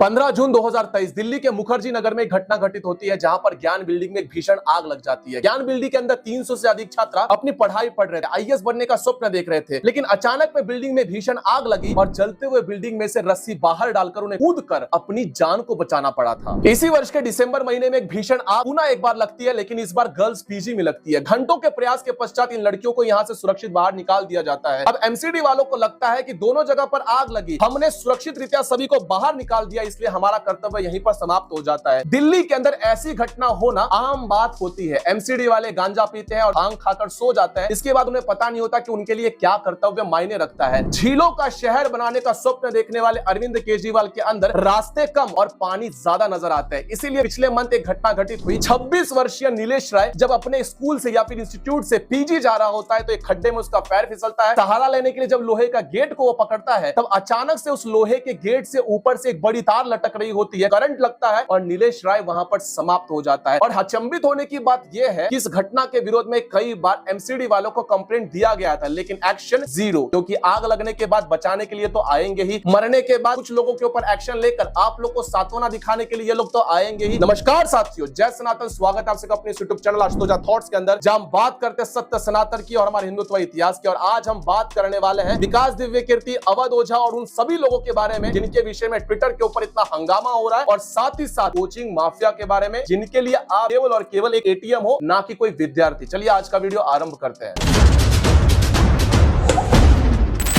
15 जून 2023 दिल्ली के मुखर्जी नगर में एक घटना घटित होती है जहां पर ज्ञान बिल्डिंग में एक भीषण आग लग जाती है। ज्ञान बिल्डिंग के अंदर 300 से अधिक छात्र अपनी पढ़ाई पढ़ रहे थे, आईएएस बनने का स्वप्न देख रहे थे, लेकिन अचानक में बिल्डिंग में भीषण आग लगी और जलते हुए बिल्डिंग में से रस्सी बाहर डालकर उन्हें कूदकर अपनी जान को बचाना पड़ा था। इसी वर्ष के दिसंबर महीने में एक भीषण आग पुनः एक बार लगती है, लेकिन इस बार गर्ल्स पीजी में लगती है। घंटों के प्रयास के पश्चात इन लड़कियों को यहाँ से सुरक्षित बाहर निकाल दिया जाता है। अब एमसीडी वालों को लगता है कि दोनों जगह पर आग लगी, हमने सुरक्षित रीत्या सभी को बाहर निकाल दिया, इसलिए हमारा कर्तव्य यहीं पर समाप्त हो जाता है। दिल्ली के अंदर ऐसी घटना होना आम बात होती है। एमसीडी वाले गांजा पीते हैं और भांग खाकर सो जाते हैं, इसके बाद उन्हें पता नहीं होता कि उनके लिए क्या कर्तव्य मायने रखता है। झीलों का शहर बनाने का स्वप्न देखने वाले अरविंद केजरीवाल के अंदर रास्ते कम और पानी ज्यादा नजर आता है। इसीलिए पिछले मंथ एक घटना घटित हुई। 26 वर्षीय नीलेश राय जब अपने स्कूल से या फिर इंस्टीट्यूट से पीजी जा रहा होता है तो एक खड्डे में उसका पैर फिसलता है। सहारा लेने के लिए जब लोहे का गेट को वो पकड़ता है तब अचानक से उस लोहे के गेट से ऊपर से एक बड़ी तार लटक रही होती है, करंट लगता है और नीलेश राय वहां पर समाप्त हो जाता है। और अचंभित होने की बात यह है कि इस घटना के विरोध में कई बार एमसीडी वालों को कंप्लेंट दिया गया था, लेकिन एक्शन जीरो, क्योंकि आग लगने के बाद बचाने के लिए तो आएंगे ही, मरने के बाद कुछ लोगों के ऊपर एक्शन लेकर आप लोग को सांत्वना दिखाने के लिए ये लोग तो आएंगे ही। नमस्कार साथियों, जय सनातन, स्वागत है आप सबका अपने यूट्यूब चैनल आशुतोष थॉट्स के अंदर, जहां हम बात करते हैं सत्य सनातन की और हमारे हिंदुत्व इतिहास की। और आज हम बात करने वाले हैं विकास दिव्य कीर्ति, अवध ओझा और उन सभी लोगों के बारे में जिनके विषय में ट्विटर के ऊपर इतना हंगामा हो रहा है, और साथ ही साथ कोचिंग माफिया के बारे में जिनके लिए आप केवल और केवल एक एटीएम हो, ना कि कोई विद्यार्थी। चलिए आज का वीडियो आरंभ करते हैं।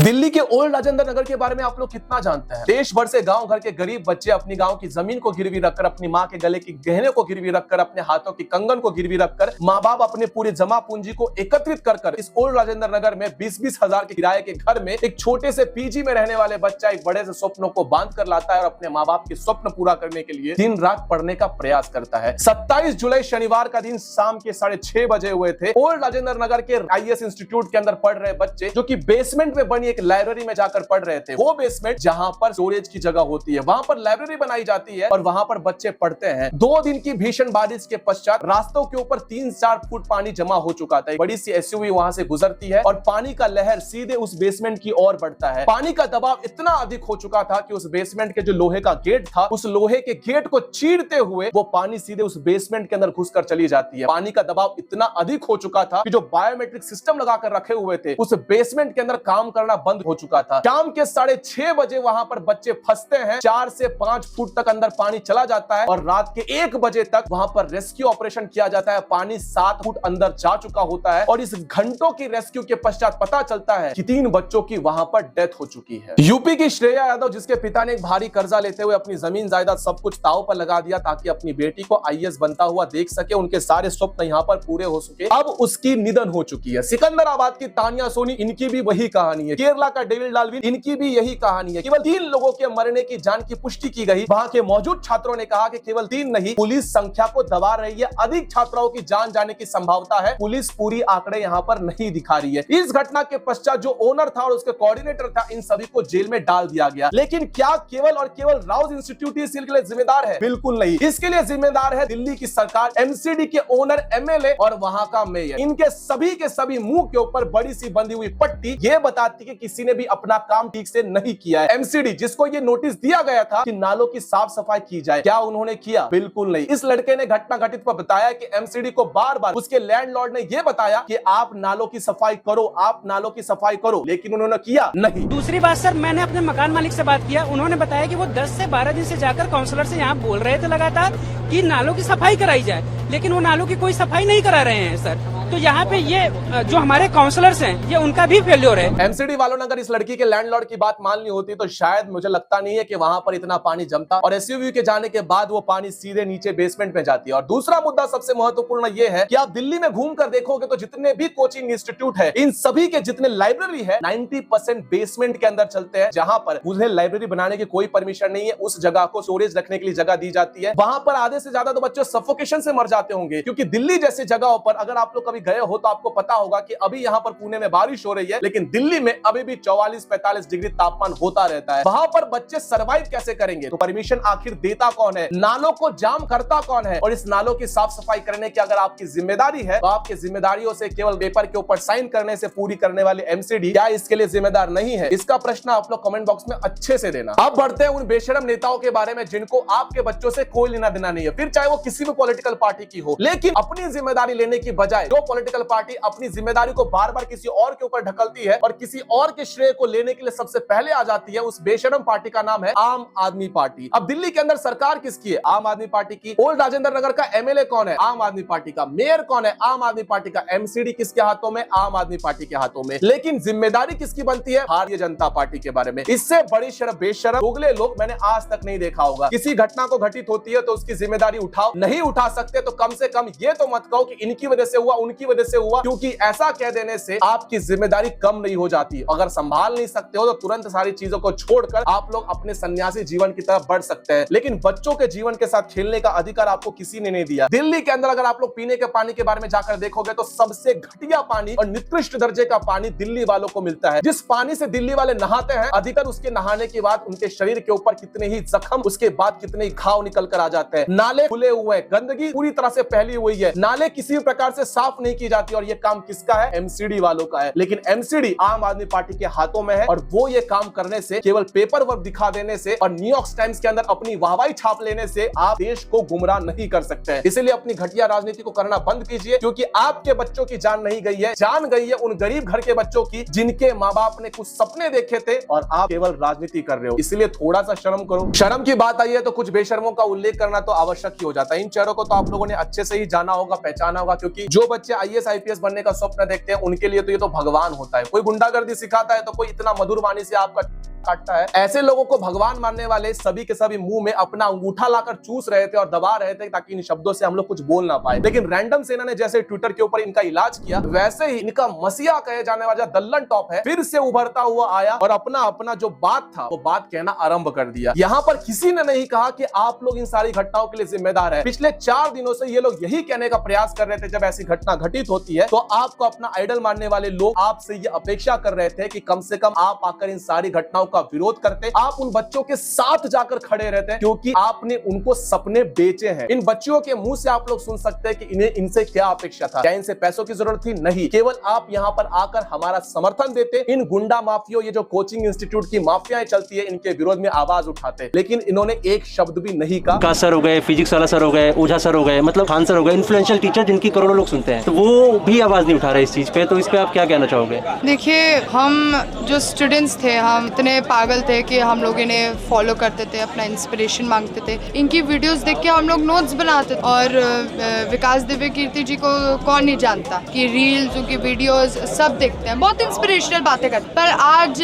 दिल्ली के ओल्ड राजेंद्र नगर के बारे में आप लोग कितना जानते हैं? देश भर से गांव घर के गरीब बच्चे अपनी गांव की जमीन को गिरवी रखकर, अपनी मां के गले की गहने को गिरवी रखकर, अपने हाथों की कंगन को गिरवी रखकर, माँ बाप अपने पूरे जमा पूंजी को एकत्रित कर इस ओल्ड राजेंद्र नगर में 20-20 हजार के किराए के घर में एक छोटे से पीजी में रहने वाले बच्चा एक बड़े से स्वप्नों को बांध कर लाता है और अपने माँ बाप के स्वप्न पूरा करने के लिए दिन रात पढ़ने का प्रयास करता है। 27 जुलाई शनिवार का दिन शाम के 6:30 बजे हुए थे। ओल्ड राजेंद्र नगर के आईएएस इंस्टीट्यूट के अंदर पढ़ रहे बच्चे जो कि बेसमेंट में बनी एक लाइब्रेरी में जाकर पढ़ रहे थे। वो बेसमेंट जहां पर स्टोरेज की जगह होती है, वहां पर लाइब्रेरी बनाई जाती है और वहां पर बच्चे पढ़ते हैं। 2 दिन की भीषण बारिश के पश्चात रास्तों के ऊपर 3-4 फुट पानी जमा हो चुका था। बड़ी सी एसयूवी वहां से गुजरती है और पानी का लहर सीधे उस बेसमेंट की ओर बढ़ता है। पानी का दबाव इतना अधिक हो चुका था कि उस बेसमेंट के जो लोहे का गेट था, उस लोहे के गेट को चीरते हुए वो पानी सीधे उस बेसमेंट के अंदर घुसकर चली जाती है। पानी का दबाव इतना अधिक हो चुका था कि जो बायोमेट्रिक सिस्टम लगाकर रखे हुए थे उस बेसमेंट के अंदर काम करना बंद हो चुका था। शाम के 6:30 बजे वहां पर बच्चे फंसते हैं। 4 से 5 फुट तक अंदर पानी चला जाता है और रात के 1 बजे तक वहां पर रेस्क्यू ऑपरेशन किया जाता है। पानी 7 फुट अंदर जा चुका होता है और इस घंटों की रेस्क्यू के पश्चात पता चलता है कि 3 बच्चों की वहां पर डेथ हो चुकी है। यूपी की श्रेया यादव, जिसके पिता ने एक भारी कर्जा लेते हुए अपनी जमीन जायदाद सब कुछ दांव पर लगा दिया ताकि अपनी बेटी को आईएएस बनता हुआ देख सके, उनके सारे स्वप्न यहां पर पूरे हो सके, अब उसकी निधन हो चुकी है। सिकंदराबाद की तानिया सोनी, इनकी भी वही कहानी है। केरला का डेविड डाल्विन, इनकी भी यही कहानी है। केवल 3 लोगों के मरने की जान की पुष्टि की गई। वहां के मौजूद छात्रों ने कहा कि केवल 3 नहीं, पुलिस संख्या को दबा रही है, अधिक छात्राओं की जान जाने की संभावना है। पुलिस पूरी आंकड़े यहां पर नहीं दिखा रही है। इस घटना के पश्चात जो ओनर था और उसके कोऑर्डिनेटर था, इन सभी को जेल में डाल दिया गया। लेकिन क्या केवल और केवल राउज इंस्टीट्यूट इस के लिए जिम्मेदार है? बिल्कुल नहीं। इसके लिए जिम्मेदार है दिल्ली की सरकार, एमसीडी के ओनर, एमएलए और वहां का मेयर। इनके सभी के सभी मुंह के ऊपर बड़ी सी बंधी हुई पट्टी ये बताती है कि किसी ने भी अपना काम ठीक से नहीं किया है। एमसीडी जिसको ये नोटिस दिया गया था कि नालों की साफ सफाई की जाए, क्या उन्होंने किया? बिल्कुल नहीं। इस लड़के ने घटना घटित पर बताया कि एमसीडी को बार-बार उसके लैंडलॉर्ड ने ये बताया कि आप नालों की सफाई करो, आप नालों की सफाई करो, लेकिन उन्होंने किया नहीं। दूसरी बात सर, मैंने अपने मकान मालिक से बात किया, उन्होंने बताया कि वो 10 से 12 दिन से जाकर काउंसलर से यहाँ बोल रहे थे लगातार कि नालों की सफाई कराई जाए, लेकिन वो नालों की कोई सफाई नहीं करा रहे हैं सर। तो यहाँ पे ये जो हमारे काउंसलर्स हैं, ये उनका भी फेल्योर है। एमसीडी वालों ने अगर इस लड़की के लैंडलॉर्ड की बात मान ली होती तो शायद मुझे लगता नहीं है कि वहां पर इतना पानी जमता, और एसयूवी के जाने के बाद वो पानी सीधे नीचे बेसमेंट में जाती है। और दूसरा मुद्दा सबसे महत्वपूर्ण ये है कि आप दिल्ली में घूमकर देखोगे तो जितने भी कोचिंग इंस्टीट्यूट है, इन सभी के जितने लाइब्रेरी है, 90% बेसमेंट के अंदर चलते हैं, जहां पर उन्हें लाइब्रेरी बनाने की कोई परमिशन नहीं है। उस जगह को स्टोरेज रखने के लिए जगह दी जाती है। वहां पर आधे से ज्यादा तो बच्चे सफोकेशन से मर जाते होंगे, क्योंकि दिल्ली जैसी जगहों पर अगर आप लोग कभी गए हो तो आपको पता होगा कि अभी यहाँ पर पुणे में बारिश हो रही है, लेकिन दिल्ली में अभी भी 44-45 डिग्री तापमान होता रहता है। वहां पर बच्चे सर्वाइव कैसे करेंगे? तो परमिशन आखिर देता कौन है? नालों को जाम करता कौन है? और इस नालों की साफ सफाई करने की अगर आपकी जिम्मेदारी है तो आपकी जिम्मेदारियों से केवल पेपर के ऊपर साइन करने से पूरी करने वाले एमसीडी क्या इसके लिए जिम्मेदार नहीं है? इसका प्रश्न आप लोग कमेंट बॉक्स में अच्छे से देना। अब बढ़ते हैं उन बेशरम नेताओं के बारे में जिनको आपके बच्चों से कोई लेना देना नहीं है, फिर चाहे वो किसी भी पॉलिटिकल पार्टी की हो, लेकिन अपनी जिम्मेदारी लेने की बजाय जो पॉलिटिकल पार्टी अपनी जिम्मेदारी को बार बार किसी और के ऊपर ढकलती है और किसी और के श्रेय को लेने के लिए सबसे पहले आ जाती है, उस बेशरम पार्टी का नाम है आम आदमी पार्टी। अब दिल्ली के अंदर सरकार किसकी है? आम आदमी पार्टी की। ओल्ड राजेंद्र नगर का एमएलए कौन है? आम आदमी पार्टी का। मेयर कौन है? आम आदमी पार्टी का। एमसीडी किसके हाथों में? आम आदमी पार्टी के हाथों में। लेकिन जिम्मेदारी किसकी बनती है? भारतीय जनता पार्टी के बारे में। इससे बड़ी शर्म बेशरम दोगले लोग मैंने आज तक नहीं देखा होगा। किसी घटना को घटित होती है तो उसकी जिम्मेदारी उठाओ, नहीं उठा सकते तो कम से कम ये तो मत कहो कि इनकी वजह से हुआ, उनकी वजह से हुआ, क्योंकि ऐसा कह देने से आपकी जिम्मेदारी कम नहीं हो जाती। अगर संभाल नहीं सकते हो तो तुरंत सारी चीजों को छोड़कर आप लोग अपने सन्यासी जीवन की तरफ बढ़ सकते हैं, लेकिन बच्चों के जीवन के साथ खेलने का अधिकार आपको किसी ने नहीं दिया। दिल्ली के अंदर अगर आप लोग पीने के पानी के बारे में जाकर देखोगे तो सबसे घटिया पानी और निकृष्ट दर्जे का पानी दिल्ली वालों को मिलता है। जिस पानी से दिल्ली वाले नहाते हैं, अधिकतर उसके नहाने के बाद उनके शरीर के ऊपर कितने ही जख्म, उसके बाद कितने ही घाव निकल कर आ जाते हैं। नाले खुले हुए हैं, गंदगी पूरी तरह से फैली हुई है, नाले किसी भी प्रकार से साफ नहीं की जाती, और ये काम किसका है? एमसीडी वालों का है। लेकिन एमसीडी आम आदमी पार्टी के हाथों में है, और वो ये काम करने से, केवल पेपर वर्क दिखा देने से और न्यूयॉर्क टाइम्स के अंदर अपनी वाहवाही छाप लेने से आप देश को गुमराह नहीं कर सकते हैं। इसलिए अपनी घटिया राजनीति को करना बंद कीजिए, क्योंकि आपके बच्चों की जान नहीं गई है, जान गई है उन गरीब घर के बच्चों की जिनके माँ बाप ने कुछ सपने देखे थे और आप केवल राजनीति कर रहे हो। इसलिए थोड़ा सा शर्म करो। शर्म की बात आई है तो कुछ बेशर्मों का उल्लेख करना तो आवश्यक ही हो जाता है। इन चेहरों को तो आप लोगों ने अच्छे से ही जाना होगा, पहचाना होगा, क्योंकि जो बच्चे आईएएस आईपीएस बनने का स्वप्न देखते हैं उनके लिए तो ये तो भगवान होता है। कोई गुंडागर्दी सिखाता है तो कोई इतना मधुर वाणी से आपका काटता है। ऐसे लोगों को भगवान मानने वाले सभी के सभी मुंह में अपना अंगूठा लाकर चूस रहे थे और दबा रहे थे ताकि इन शब्दों से हम लोग कुछ बोल ना पाए। लेकिन रैंडम सेना ने जैसे ट्विटर के ऊपर इनका इलाज किया, वैसे ही इनका मसीहा कहे जाने वाला दल्लन टॉप है फिर से उभरता हुआ आया और अपना जो बात था वो बात कहना आरंभ कर दिया। यहाँ पर किसी ने नहीं कहा कि आप लोग इन सारी घटनाओं के लिए जिम्मेदार है। पिछले 4 दिनों से ये लोग यही कहने का प्रयास कर रहे थे, जब ऐसी घटना घटित होती है तो आपको अपना आइडल मानने वाले लोग आपसे ये अपेक्षा कर रहे थे कि कम से कम आप आकर इन सारी घटनाओं का विरोध करते, आप उन बच्चों के साथ जाकर खड़े रहते, क्योंकि आपने उनको सपने बेचे हैं। इन बच्चों के मुंह से आप लोग सुन सकते हैं कि इन्हें इनसे क्या अपेक्षा था। क्या इनसे पैसों की जरूरत थी? नहीं, केवल आप यहाँ पर आकर हमारा समर्थन देते, इन गुंडा माफियों, ये जो कोचिंग इंस्टीट्यूट की माफियाएं चलती है, इनके विरोध में आवाज उठाते, लेकिन इन्होंने एक शब्द भी नहीं कहा। का सर हो गए, फिजिक्स वाला सर हो गए, ओझा सर हो गए, मतलब खान सर हो गए, इन्फ्लुएंशियल टीचर जिनकी करोड़ों लोग सुनते हैं, तो वो भी आवाज नहीं उठा रहे इस चीज पे। तो इस पे आप क्या कहना चाहोगे? देखिए, हम जो स्टूडेंट्स थे, हम इतने पागल थे कि हम लोग इन्हें फॉलो करते थे, अपना इंस्पिरेशन मांगते थे, इनकी वीडियोस देख के हम लोग नोट्स बनाते थे। और विकास दिव्य कीर्ति जी को कौन नहीं जानता कि रील्स, उनकी वीडियोस सब देखते हैं, बहुत इंस्पिरेशनल बातें करते। पर आज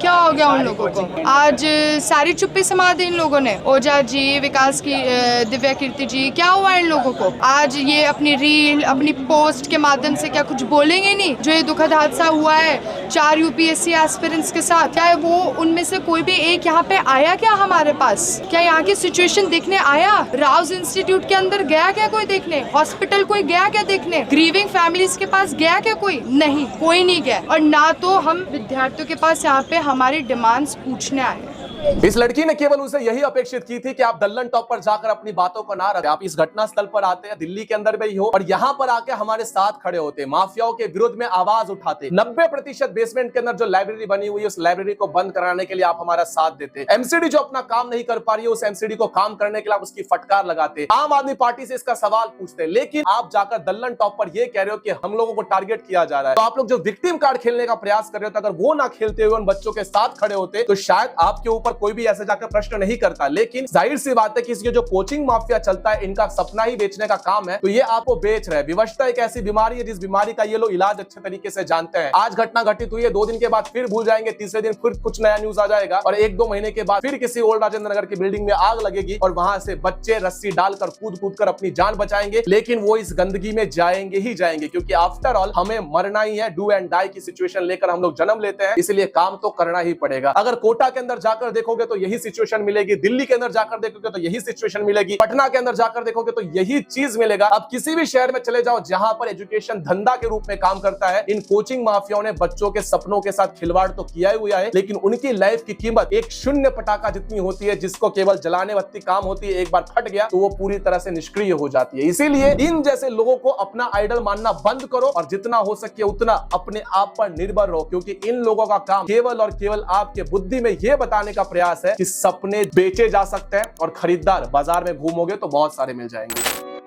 क्या हो गया उन लोगों को? आज सारी चुप्पी समा दी इन लोगों ने। ओझा जी, विकास की दिव्या कीर्ति जी, क्या हुआ इन लोगों को? आज ये अपनी रील, अपनी पोस्ट के माध्यम से क्या कुछ बोलेंगे नहीं? जो ये दुखद हादसा हुआ है 4 यूपीएससी एस्पिरेंट्स के साथ, क्या वो उनमें से कोई भी एक यहाँ पे आया क्या हमारे पास? क्या यहाँ की सिचुएशन देखने आया? राउज इंस्टीट्यूट के अंदर गया क्या कोई देखने? हॉस्पिटल कोई गया क्या देखने? ग्रीविंग फैमिलीज के पास गया क्या कोई? नहीं, कोई नहीं गया। और ना तो हम विद्यार्थियों के पास यहाँ पे हमारी डिमांड्स पूछने आए। इस लड़की ने केवल उनसे यही अपेक्षित की थी कि आप दल्लन टॉप पर जाकर अपनी बातों को ना रखें, आप इस घटना स्थल पर आते हैं, दिल्ली के अंदर भी हो, और यहाँ पर आके हमारे साथ खड़े होते, माफियाओं के विरुद्ध में आवाज उठाते। 90% बेसमेंट के अंदर जो लाइब्रेरी बनी हुई है, उस लाइब्रेरी को बंद कराने के लिए आप हमारा साथ देते। एमसीडी जो अपना काम नहीं कर पा रही है, उस एमसीडी को काम करने के लिए आप उसकी फटकार लगाते। आम आदमी पार्टी से इसका सवाल पूछते, लेकिन आप जाकर दल्लन टॉप पर यह कह रहे हो कि हम लोगों को टारगेट किया जा रहा है। तो आप लोग जो विक्टिम कार्ड खेलने का प्रयास कर रहे हो, अगर वो ना खेलते हुए उन बच्चों के साथ खड़े होते तो शायद आपके ऊपर कोई भी ऐसे जाकर प्रश्न नहीं करता। लेकिन जाहिर सी बात है कि इसके जो कोचिंग माफिया चलता है, इनका सपना ही बेचने का काम है, तो ये आपको बेच रहे हैं। विवशता एक ऐसी बीमारी है जिस बीमारी का ये लोग इलाज अच्छे तरीके से जानते हैं। आज घटना घटित हुई है, 2 दिन के बाद फिर भूल जाएंगे, तीसरे दिन फिर कुछ नया न्यूज आ जाएगा, और 1-2 महीने के बाद फिर किसी ओल्ड राजेंद्र नगर की बिल्डिंग में आग लगेगी और वहां से बच्चे रस्सी डालकर कूद कर अपनी जान बचाएंगे, लेकिन वो इस गंदगी में जाएंगे ही जाएंगे, क्योंकि आफ्टर ऑल हमें मरना ही है। डू एंड डाई की सिचुएशन लेकर हम लोग जन्म लेते हैं, इसलिए काम तो करना ही पड़ेगा। अगर कोटा के अंदर जाकर देखोगे तो यही सिचुएशन मिलेगी, दिल्ली के अंदर जाकर देखोगे तो यही सिचुएशन मिलेगी, पटना के अंदर जाकर देखोगे तो यही चीज मिलेगा। अब किसी भी शहर में चले जाओ जहां पर एजुकेशन धंधा के रूप में काम करता है, इन कोचिंग माफियाओं ने बच्चों के सपनों के साथ खिलवाड़ तो किया ही हुआ है, लेकिन उनकी लाइफ की कीमत एक शून्य पटाखा जितनी होती है, जिसको केवल जलाने वक्ती काम होती है। एक बार फट गया तो वो पूरी तरह से निष्क्रिय हो जाती है। इसीलिए इन जैसे लोगों को अपना आइडल मानना बंद करो और जितना हो सके उतना अपने आप पर निर्भर रहो, क्योंकि इन लोगों का काम केवल और केवल आपके बुद्धि में यह बताने का प्रयास है कि सपने बेचे जा सकते हैं और खरीदार बाजार में घूमोगे तो बहुत सारे मिल जाएंगे।